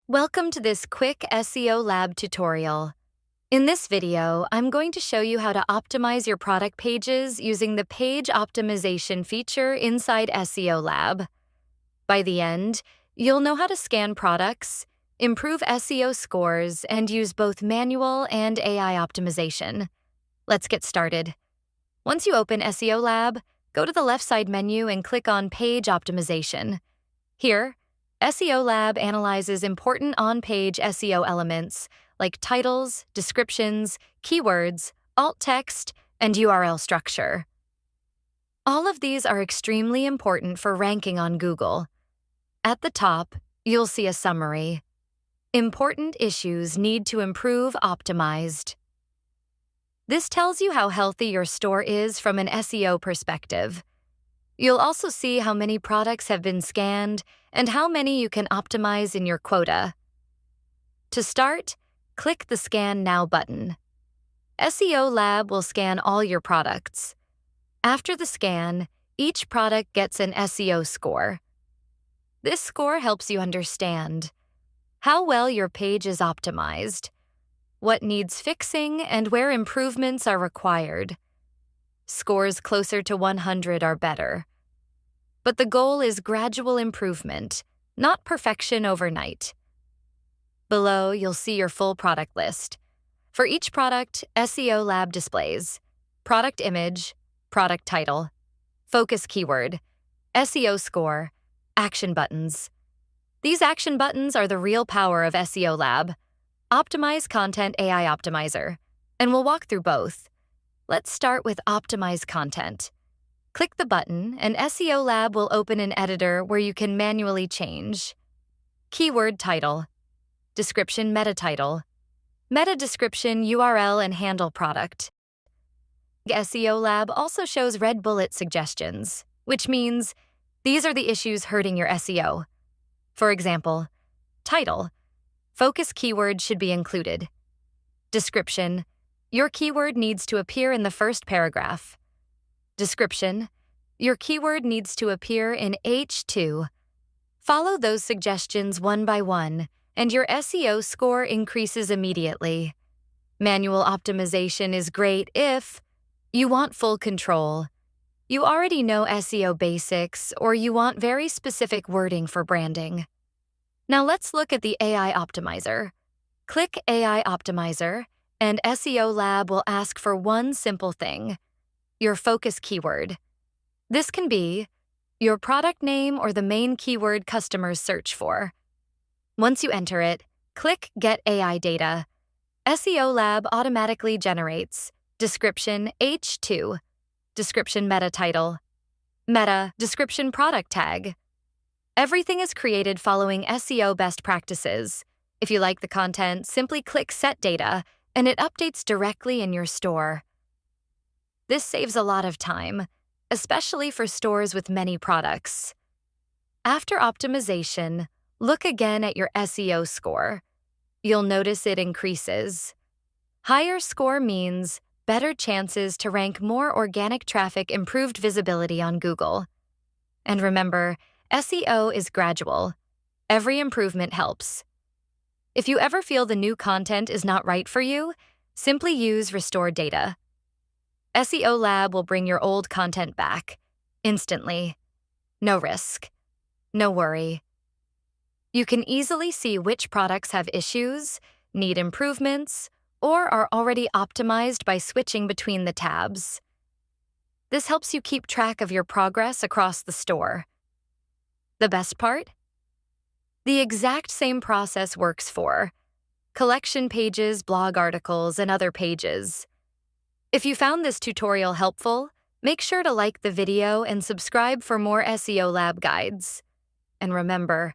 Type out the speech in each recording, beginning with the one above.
Welcome to this quick SEO Lab tutorial. In this video, I'm going to show you how to optimize your product pages using the page optimization feature inside SEOLab. By the end, you'll know how to scan products, improve SEO scores, and use both manual and AI optimization. Let's get started. Once you open SEOLab, go to the left side menu and click on Page Optimization. Here, SEOLab analyzes important on-page SEO elements like titles, descriptions, keywords, alt text, and URL structure. All of these are extremely important for ranking on Google. At the top, you'll see a summary. Important issues need to improve optimized. This tells you how healthy your store is from an SEO perspective. You'll also see how many products have been scanned and how many you can optimize in your quota. To start, click the Scan Now button. SEOLab will scan all your products. After the scan, each product gets an SEO score. This score helps you understand how well your page is optimized, what needs fixing, and where improvements are required. Scores closer to 100 are better. But the goal is gradual improvement, not perfection overnight. Below, you'll see your full product list. For each product, SEOLab displays product image, product title, focus keyword, SEO score, action buttons. These action buttons are the real power of SEOLab. Optimize Content AI Optimizer, and we'll walk through both. Let's start with Optimize Content. Click the button, and SEOLab will open an editor where you can manually change. Keyword title, description meta title, meta description URL and handle product. SEOLab also shows red bullet suggestions, which means these are the issues hurting your SEO. For example, title, focus keyword should be included. Description, your keyword needs to appear in the first paragraph. Description, your keyword needs to appear in H2. Follow those suggestions one by one, and your SEO score increases immediately. Manual optimization is great if you want full control, you already know SEO basics, or you want very specific wording for branding. Now let's look at the AI Optimizer. Click AI Optimizer, and SEOLab will ask for one simple thing: your focus keyword. This can be your product name or the main keyword customers search for. Once you enter it, click Get AI Data. SEOLab automatically generates description H2, description meta title, meta description product tag. Everything is created following SEO best practices. If you like the content, simply click Set Data, and it updates directly in your store. This saves a lot of time, especially for stores with many products. After optimization, look again at your SEO score. You'll notice it increases. Higher score means better chances to rank more organic traffic, improved visibility on Google. And remember, SEO is gradual. Every improvement helps. If you ever feel the new content is not right for you, simply use Restore Data. SEOLab will bring your old content back, instantly. No risk. No worry. You can easily see which products have issues, need improvements, or are already optimized by switching between the tabs. This helps you keep track of your progress across the store. The best part? The exact same process works for collection pages, blog articles, and other pages. If you found this tutorial helpful, make sure to like the video and subscribe for more SEOLab guides. And remember,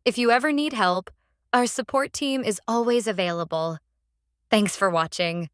if you ever need help, our support team is always available. Thanks for watching.